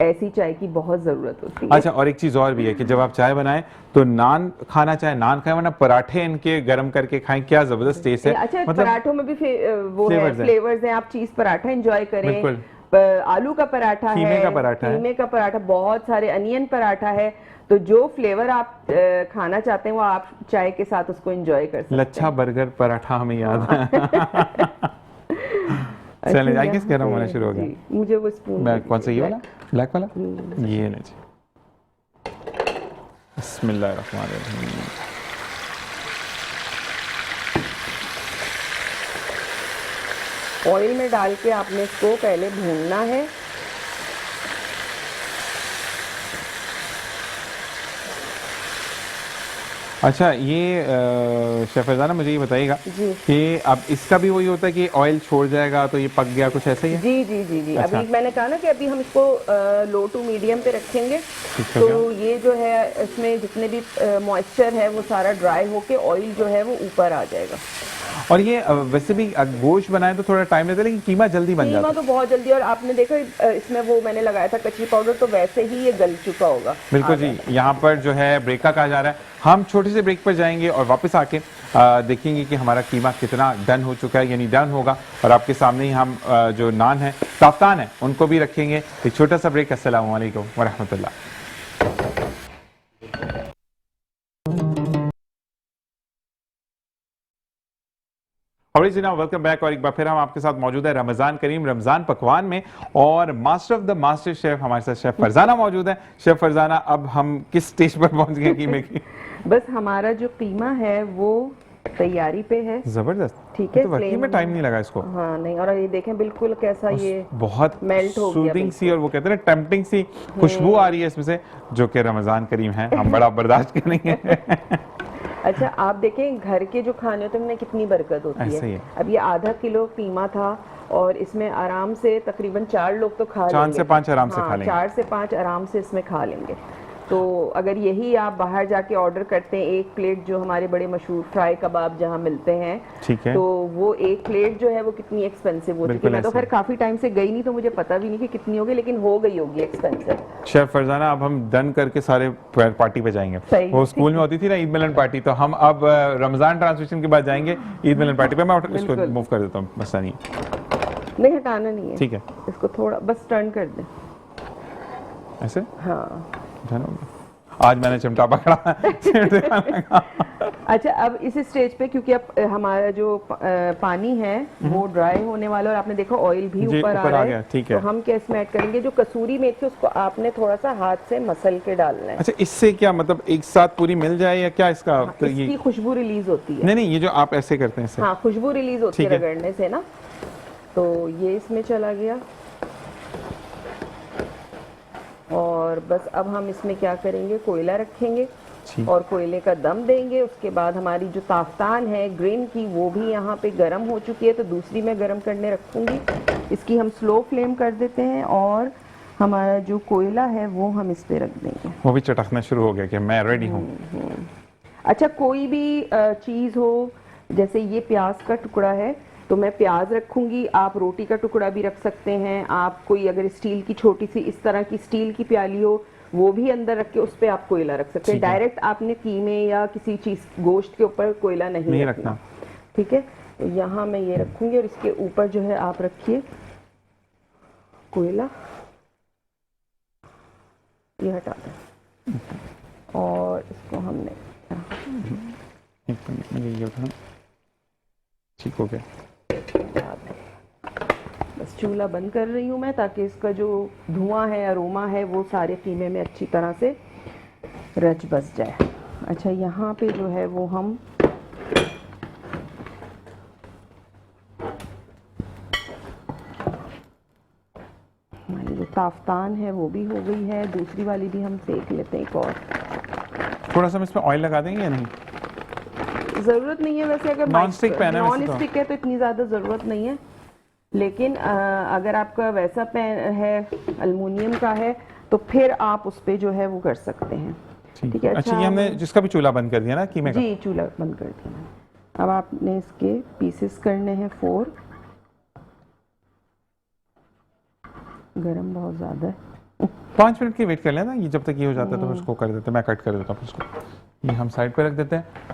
ऐसी चाय की बहुत ज़रूरत होती है। अच्छा, और एक चीज़ और भी है कि जब आप चाय बनाएं तो नान खाना चाहे नान खाएं, वरना पराठे इनके गर्म करके खाएं, क्या ज़बरदस्त टेस्ट है। अच्छा, पराठों में भी वो है, फ्लेवर्स हैं। आप चीज़ पराठा एंजॉय करें, आलू का पराठा है, कीमे का पराठा, बहुत सारे अनियन पराठा है, तो जो फ्लेवर आप खाना चाहते हैं वो आप चाय के साथ उसको एंजॉय कर सकते हैं। लच्छा बर्गर पराठा हमें याद है। चलिए, आई गेस गर्म होना शुरू हो गया। मुझे वो स्पून कौन सा, ये वाला ब्लैक वाला? ये ना जी। बिस्मिल्लाहिर्रहमानिर्रहीम। ऑयल में डाल के आपने इसको पहले भूनना है। अच्छा, ये शेफ़ फरजाना मुझे ये बताइएगा कि अब इसका भी वही होता है कि ऑयल छोड़ जाएगा तो ये पक गया, कुछ ऐसा ही है? जी जी जी जी। अच्छा। अभी मैंने कहा ना कि अभी हम इसको लो टू मीडियम पे रखेंगे, तो ये जो है इसमें जितने भी मॉइस्चर है वो सारा ड्राई होके ऑयल जो है वो ऊपर आ जाएगा। और ये वैसे भी गोश्त बनाए तो थोड़ा टाइम लगता है, लेकिन कीमा जल्दी बन जाता है। कीमा तो बहुत जल्दी, और आपने देखा इसमें वो मैंने लगाया था कच्ची पाउडर, तो वैसे ही ये गल चुका होगा। बिल्कुल जी। यहाँ पर जो है ब्रेक का कहा जा रहा है, हम छोटे से ब्रेक पर जाएंगे और वापस आके देखेंगे कि हमारा कीमा कितना डन हो चुका है, यानी डन होगा। और आपके सामने ही हम जो नान है, ताफ्तान है, उनको भी रखेंगे। एक छोटा सा ब्रेक। अस्सलाम वालेकुम व रहमतुल्लाह। और जी नाउ वेलकम बैक। और एक बार फिर हम आपके साथ मौजूद है रमज़ान करीम रमज़ान पकवान में, और master of the master chef हमारे साथ शेफ फरजाना मौजूद है। शेफ फरजाना, अब हम किस स्टेज पर पहुंच गए कीमे की? बस हमारा जो कीमा है वो तैयारी पे है। जबरदस्त। ठीक है, तो वाकई में टाइम नहीं लगा इसको। हाँ नहीं, और ये देखें बिल्कुल कैसा ये बहुत मेल्ट हो गया, सूदिंग सी, और वो कहते हैं टेम्पटिंग सी खुशबू आ रही है इसमें से, जो कि रमज़ान करीम है, हम बड़ा बर्दाश्त करेंगे। अच्छा, आप देखें घर के जो खाने होते हैं उनमें कितनी बरकत होती है। अब ये आधा किलो कीमा था और इसमें आराम से तकरीबन 4 लोग तो खा लेंगे। 4 से 5 आराम से खा लेंगे। 4 से 5 आराम से इसमें खा लेंगे। तो अगर यही आप बाहर जाके ऑर्डर करते हैं, एक प्लेट जो हमारे बड़े मशहूर फ्राई कबाब जहाँ मिलते हैं, ठीक है, तो वो एक प्लेट जो है वो कितनी एक्सपेंसिव होती है। मैं तो खैर काफी टाइम से गई नहीं तो मुझे पता भी नहीं कि कितनी होगी, लेकिन हो गई होगी एक्सपेंसिव। शेफ फरजाना, अब हम डन करके सारे पार्टी पे जाएंगे। वो स्कूल में होती थी ना ईद मिलन पार्टी, तो हम अब रमजान ट्रांसमिशन के बाद जाएंगे ईद मिलन पार्टी पे। मैं इसको मूव कर देता हूँ, मसला नहीं हटाना नहीं है, ठीक है। इसको थोड़ा बस टर्न कर दें ऐसे। हाँ, आज मैंने चिमटा पकड़ा। अच्छा, अब इस स्टेज पे क्योंकि अब हमारा जो पानी है वो ड्राई होने वाला है और आपने देखा ऑयल भी ऊपर आ रहा है, ठीक है। तो हम क्या इसमें ऐड करेंगे, जो कसूरी मेथी उसको आपने थोड़ा सा हाथ से मसल के डालना है। अच्छा, इससे क्या मतलब एक साथ पूरी मिल जाए या क्या इसका? हाँ, तो इसकी खुशबू रिलीज होती है। नहीं, ये जो आप ऐसे करते हैं इससे। हाँ, खुशबू रिलीज होती है रगड़ने से ना। तो ये इसमें चला गया, और बस अब हम इसमें क्या करेंगे, कोयला रखेंगे और कोयले का दम देंगे। उसके बाद हमारी जो ताफ्तान है ग्रीन की, वो भी यहाँ पे गरम हो चुकी है, तो दूसरी मैं गरम करने रखूँगी। इसकी हम स्लो फ्लेम कर देते हैं और हमारा जो कोयला है वो हम इस पे रख देंगे। वो भी चटकना शुरू हो गया कि मैं रेडी हूँ। अच्छा, कोई भी चीज़ हो, जैसे ये प्याज का टुकड़ा है तो तो मैं प्याज रखूंगी, आप रोटी का टुकड़ा भी रख सकते हैं, आप कोई अगर स्टील की छोटी सी इस तरह की स्टील की प्याली हो वो भी अंदर रख के उस पे आप कोयला रख सकते हैं। ठीक है। डायरेक्ट आपने कीमे या किसी चीज गोश्त के ऊपर कोयला नहीं रखना। ठीक है, यहाँ मैं ये रखूंगी और इसके ऊपर जो है आप रखिए कोयला, ये हटा दें और इसको हमने ठीक हो गया। बस चूल्हा बंद कर रही हूँ मैं ताकि इसका जो धुआं है, अरोमा है, वो सारे कीमे में अच्छी तरह से रच बस जाए। अच्छा, यहाँ पे जो है वो हम हमारी जो ताफ्तान है वो भी हो गई है, दूसरी वाली भी हम सेक लेते हैं एक और। थोड़ा सा हम इसमें ऑयल लगा देंगे या नहीं? ज़रूरत नहीं है वैसे, अगर नॉन स्टिक पैन है वैसे नॉन तो। स्टिक है तो इतनी ज़्यादा ज़रूरत नहीं है, लेकिन अगर आपका वैसा पैन है एल्युमिनियम का है तो फिर आप उस पे जो है वो कर सकते हैं। ठीक है। अच्छा, ये हमने जिसका भी चूल्हा बंद कर दिया ना कीमे का? जी, चूल्हा बंद कर दिया। अब आपने इसके पीसेस करने हैं 4। गरम बहुत ज़्यादा है। 5 मिनट की वेट कर लेना, ये जब तक ये हो जाता है तो उसको कर देते हैं, मैं कट कर देता हूँ उसको। ये हम साइड पे रख देते हैं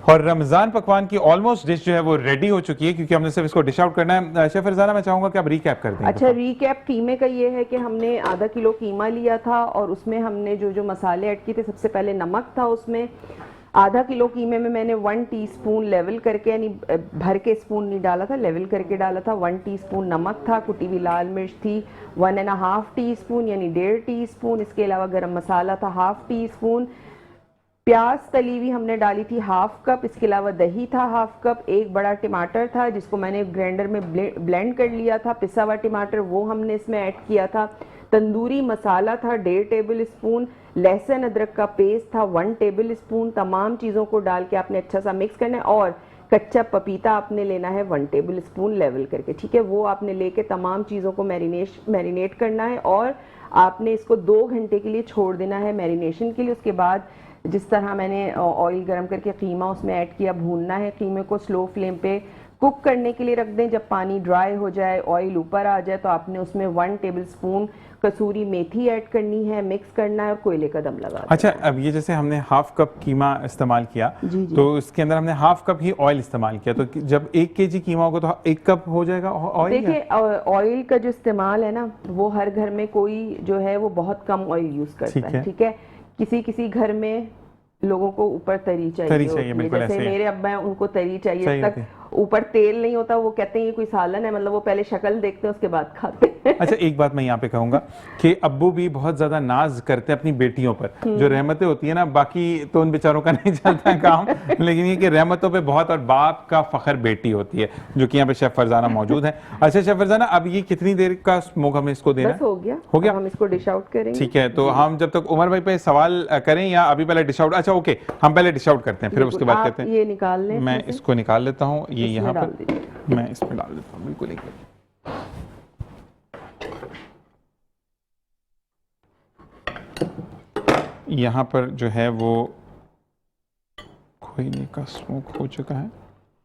और रमज़ान पकवान की ऑलमोस्ट डिश जो है वो रेडी हो चुकी है, क्योंकि हमने सिर्फ इसको डिश आउट करना है। शेफ फरजाना, मैं चाहूंगा कि आप रिकैप कर दें। अच्छा, रिकैप कीमे का ये है कि हमने आधा किलो कीमा लिया था और उसमें हमने जो जो मसाले ऐड किए थे, सबसे पहले नमक था उसमें। आधा किलो कीमे में मैंने 1 टीस्पून लेवल करके, यानी भर के स्पून नहीं डाला था, लेवल करके डाला था। 1 टीस्पून नमक था, कुटी हुई लाल मिर्च थी 1.5 टीस्पून यानी 1.5 टीस्पून। इसके अलावा गरम मसाला था 1/2 टीस्पून। प्याज तली हुई हमने डाली थी 1/2 कप। इसके अलावा दही था 1/2 कप। एक बड़ा टमाटर था जिसको मैंने ग्राइंडर में ब्लेंड कर लिया था, पिसा हुआ टमाटर, वो हमने इसमें ऐड किया था। तंदूरी मसाला था 1.5 टेबल स्पून। लहसुन अदरक का पेस्ट था 1 टेबल स्पून। तमाम चीज़ों को डाल के आपने अच्छा सा मिक्स करना है और कच्चा पपीता आपने लेना है 1 टेबल स्पून लेवल करके। ठीक है, वो आपने लेके तमाम चीज़ों को मैरिनेट करना है और आपने इसको 2 घंटे के लिए छोड़ देना है मैरिनेशन के लिए। उसके बाद जिस तरह मैंने ऑयल गरम करके कीमा उसमें ऐड किया, भूनना है। कीमे को स्लो फ्लेम पे कुक करने के लिए रख दें। जब पानी ड्राई हो जाए, ऑयल ऊपर आ जाए, तो आपने उसमें 1 टेबल स्पून कसूरी मेथी ऐड करनी है, मिक्स करना है और कोयले का दम लगा। अच्छा, अब ये जैसे हमने 1/2 कप कीमा इस्तेमाल किया, जी जी। तो इसके अंदर हमने 1/2 कप ही ऑयल इस्तेमाल किया, तो जब 1 केजी कीमा होगा तो 1 कप हो जाएगा ऑयल? देखिए, ऑयल का जो इस्तेमाल है ना, वो हर घर में कोई जो है वो बहुत कम ऑयल यूज करता है। ठीक है, किसी किसी घर में लोगों को ऊपर तरी चाहिए, बिल्कुल जैसे ऐसे मेरे अब्बा हैं, उनको तरी चाहिए। होती तक ऊपर तेल नहीं होता, वो कहते हैं ये कोई सालन है, मतलब वो पहले शक्ल देखते हैं उसके बाद खाते हैं। अच्छा, एक बात मैं यहाँ पे कहूंगा कि अब्बू भी बहुत ज्यादा नाज करते हैं अपनी बेटियों पर, जो रहमतें होती है ना, बाकी तो उन बेचारों का नहीं चलता है काम, लेकिन ये कि रहमतों पे बहुत, और बाप का फखर बेटी होती है, जो कि यहाँ पे शेफ फरजाना मौजूद है। अच्छा शेफ फरजाना, अब ये कितनी देर का स्मोक हमें इसको देना है? हो गया, हम इसको डिश आउट करेंगे। ठीक है, तो हम जब तक उमर भाई पे सवाल करें या अभी पहले डिश आउट? अच्छा ओके, हम पहले डिश आउट करते हैं, फिर उसके बाद करते हैं। ये निकाल लें, मैं इसको निकाल लेता हूँ, ये यहाँ पर दीजिए। मैं इसमें डाल देता हूँ, बिल्कुल एक यहाँ पर जो है वो कोयले का स्मोक हो चुका है,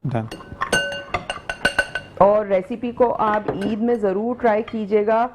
डन। और रेसिपी को आप ईद में ज़रूर ट्राई कीजिएगा।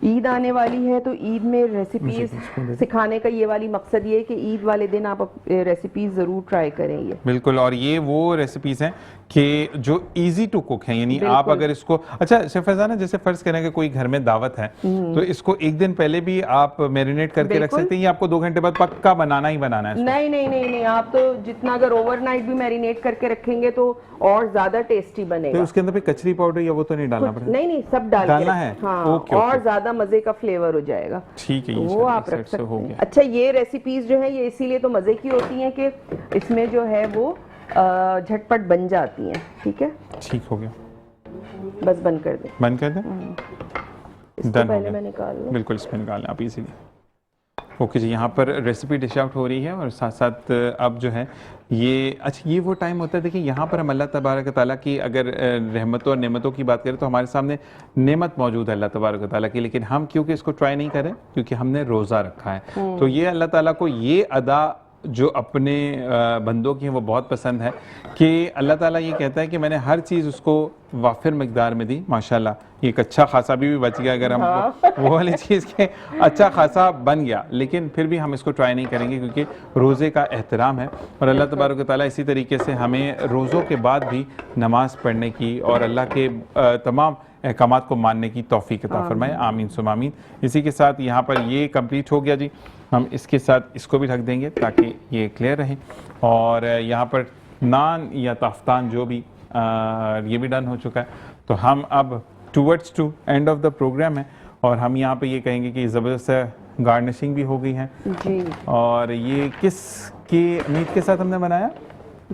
ईद आने वाली है तो ईद में रेसिपीज सिखाने का ये वाली मकसद ये है कि ईद वाले दिन आप रेसिपीज ज़रूर ट्राई करें। ये बिल्कुल, और ये वो रेसिपीज हैं कि जो इजी टू कुक है, यानी आप अगर इसको, अच्छा शेफ फरजाना, जैसे फर्ज करें कि कोई घर में दावत है तो इसको एक दिन पहले भी आप मैरिनेट करके रख सकते हैं, या आपको 2 घंटे बाद पक्का बनाना ही बनाना है? नहीं नहीं नहीं नहीं, आप तो जितना अगर ओवरनाइट भी मैरिनेट करके रखेंगे तो और ज्यादा टेस्टी बनेगा। तो उसके अंदर पे कचरी पाउडर या वो तो नहीं डालना पड़ेगा? नहीं नहीं, सब डालना है। हाँ, और ज्यादा मजे का फ्लेवर हो जाएगा। ठीक है, तो वो आप रख सकते हैं। अच्छा, ये रेसिपीज जो है ये इसीलिए तो मजे की होती हैं कि इसमें जो है वो झटपट बन जाती हैं। ठीक है, ठीक हो गया, बस बंद कर दें। बंद कर दें, डन। पहले मैं निकाल लूं, बिल्कुल इसमें निकाल लें आप इजीली। ओके जी, यहाँ पर रेसिपी डिश आउट हो रही है और साथ साथ अब जो है ये, अच्छा ये वो टाइम होता है, देखिए यहाँ पर हम अल्लाह तबारक ताला की अगर रहमतों और नेमतों की बात करें तो हमारे सामने नेमत मौजूद है अल्लाह तबारक ताला की, लेकिन हम क्योंकि इसको ट्राई नहीं करें क्योंकि हमने रोज़ा रखा है, तो ये अल्लाह ताला को ये अदा जो अपने बंदों की हैं वो बहुत पसंद है कि अल्लाह ताला ये कहता है कि मैंने हर चीज़ उसको वाफिर मकदार में दी। माशाल्लाह ये एक अच्छा खासा भी बच गया, अगर हम वो वाली चीज़ के अच्छा खासा बन गया, लेकिन फिर भी हम इसको ट्राई नहीं करेंगे क्योंकि रोज़े का एहतराम है और अल्लाह तबारक व तआला इसी तरीके से हमें रोज़ों के बाद भी नमाज़ पढ़ने की और अल्लाह के तमाम अहकामात को मानने की तौफीक अता फरमाए। आमीन सुम आमीन। इसी के साथ यहाँ पर ये कंप्लीट हो गया जी, हम इसके साथ इसको भी रख देंगे ताकि ये क्लियर रहे। और यहाँ पर नान या ताफ्तान जो भी ये भी डन हो चुका है, तो हम अब towards to end of the program है और हम यहाँ पे ये कहेंगे कि ज़बरदस्त गार्निशिंग भी हो गई है जी। और ये किस की मीट के साथ हमने बनाया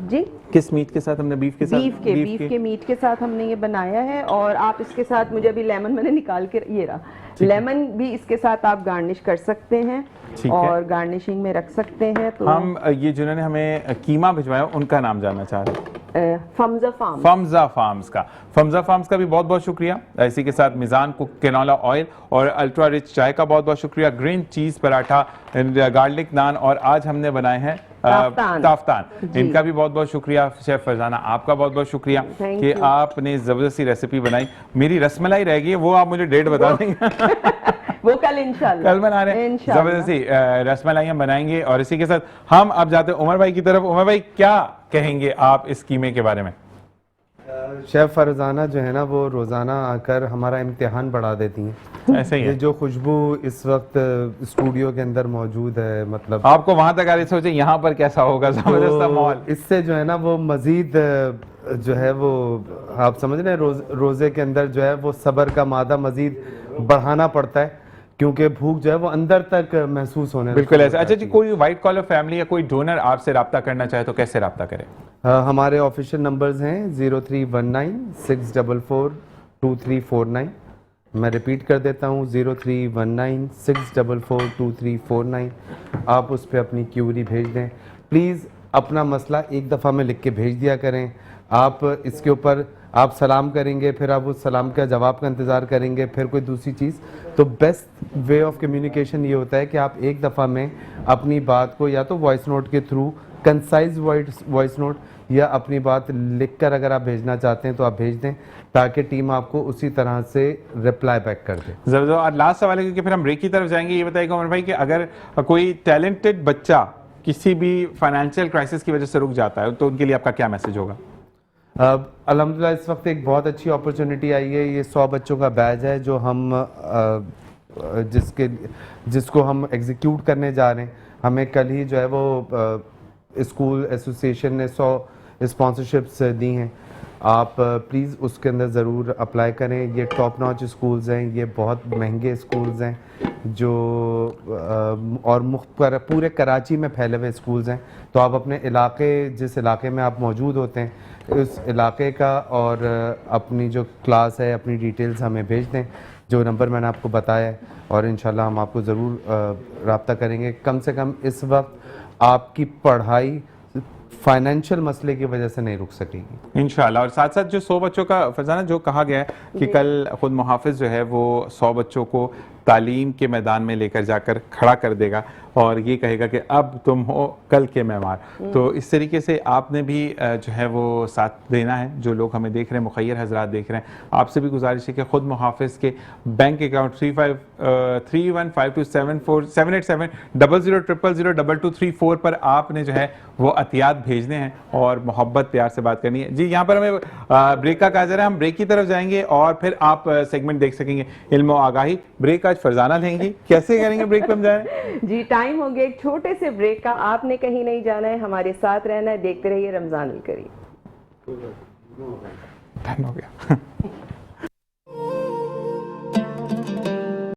जी, किस मीट के साथ हमने? बीफ के साथ। बीफ के मीट के साथ हमने ये बनाया है। और आप इसके साथ, मुझे अभी लेमन मैंने निकाल के ये रहा, लेमन भी इसके साथ आप गार्निश कर सकते हैं और गार्निशिंग में रख सकते हैं। तो हम ये जिन्होंने हमें कीमा भिजवाया उनका नाम जानना चाह रहे हैं। फमजा फार्म, फमजा फार्म्स का भी बहुत बहुत शुक्रिया। इसी के साथ मिजान कुक कैनोला ऑयल और अल्ट्रा रिच चाय का बहुत बहुत शुक्रिया। ग्रीन चीज पराठा, गार्लिक नान और आज हमने बनाए हैं ताफ्तान। इनका भी बहुत बहुत शुक्रिया। शेफ फरजाना आपका बहुत बहुत शुक्रिया कि आपने जबरदस्ती रेसिपी बनाई। मेरी रसमलाई रह गई है, वो आप मुझे डेट बता देंगे। वो कल इंशाल्लाह, कल बना रहे हैं जबरदस्ती रसमलाई हम बनाएंगे। और इसी के साथ हम अब जाते हैं उमर भाई की तरफ। उमर भाई क्या कहेंगे आप इस कीमे के बारे में? शेफ फरजाना जो है ना वो रोज़ाना आकर हमारा इम्तिहान बढ़ा देती हैं। ऐसे ही है। ये जो खुशबू इस वक्त स्टूडियो के अंदर मौजूद है, मतलब आपको वहां तक आ रही, सोचे यहाँ पर कैसा होगा जबरदस्त माहौल। इससे जो है ना वो मजीद जो है वो आप समझ रहे हैं, रोज़े के अंदर जो है वो सब्र का मादा मजीद बढ़ाना पड़ता है क्योंकि भूख जो है वो अंदर तक महसूस होने बिल्कुल ऐसा। अच्छा जी, कोई व्हाइट कॉलर फैमिली या कोई डोनर आपसे रब्ता करना चाहे तो कैसे रब्ता करे? हमारे ऑफिशियल नंबर्स हैं 0319-644-2349। मैं रिपीट कर देता हूँ 0319-644-2349। आप उस पर अपनी क्यूरी भेज दें। प्लीज़ अपना मसला एक दफ़ा में लिख के भेज दिया करें। आप इसके ऊपर आप सलाम करेंगे, फिर आप उस सलाम का जवाब का इंतज़ार करेंगे, फिर कोई दूसरी चीज़। तो बेस्ट वे ऑफ कम्युनिकेशन ये होता है कि आप एक दफ़ा में अपनी बात को या तो वॉइस नोट के थ्रू, कंसाइज वॉइस नोट, या अपनी बात लिखकर अगर आप भेजना चाहते हैं तो आप भेज दें ताकि टीम आपको उसी तरह से रिप्लाई बैक कर दे। ज़रूर। और लास्ट सवाल है क्योंकि फिर हम ब्रेक की तरफ जाएंगे। ये बताइएगा उमर भाई कि अगर कोई टैलेंटेड बच्चा किसी भी फाइनेंशियल क्राइसिस की वजह से रुक जाता है तो उनके लिए आपका क्या मैसेज होगा? अल्हम्दुलिल्लाह इस वक्त एक बहुत अच्छी अपॉर्चुनिटी आई है। ये 100 बच्चों का बैच है जो हम जिसको हम एग्जीक्यूट करने जा रहे हैं। हमें कल ही जो है वो स्कूल एसोसिएशन ने 100 स्पॉन्सरशिप्स दी हैं। आप प्लीज़ उसके अंदर ज़रूर अप्लाई करें। ये टॉप नॉच स्कूल्स हैं, ये बहुत महंगे स्कूल्स हैं जो और पूरे कराची में फैले हुए स्कूल्स हैं। तो आप अपने इलाके, जिस इलाके में आप मौजूद होते हैं, उस इलाके का और अपनी जो क्लास है, अपनी डिटेल्स हमें भेज दें जो नंबर मैंने आपको बताया है, और इंशाल्लाह हम आपको ज़रूर रब्ता करेंगे। कम से कम इस वक्त आपकी पढ़ाई फाइनेंशियल मसले की वजह से नहीं रुक सकेगी इंशाल्लाह। और साथ साथ जो 100 बच्चों का फरजाना जो कहा गया है कि कल खुद मुहाफिज जो है वो 100 बच्चों को तालीम के मैदान में लेकर जाकर खड़ा कर देगा और ये कहेगा कि अब तुम हो कल के मेहमान। तो इस तरीके से आपने भी जो है वो साथ देना है। जो लोग हमें देख रहे हैं, मुखैर हजरात देख रहे हैं, आपसे भी गुजारिश है कि खुद मुहाफिज के बैंक अकाउंट 35315274787000002234 पर आपने जो है वो अतियात भेजने हैं और मोहब्बत प्यार से बात करनी है। जी यहाँ पर हमें ब्रेक का कहा जा रहा है, हम ब्रेक की तरफ जाएंगे और फिर आप सेगमेंट देख सकेंगे इल्म और आगाही। ब्रेक आज फरजाना लेंगी, कैसे करेंगे ब्रेक पे हम जा रहे हैं? जी टाइम हो गया एक छोटे से ब्रेक का। आपने कहीं नहीं जाना है, हमारे साथ रहना है। देखते रहिए रमजान अल करीम। डन हो गया।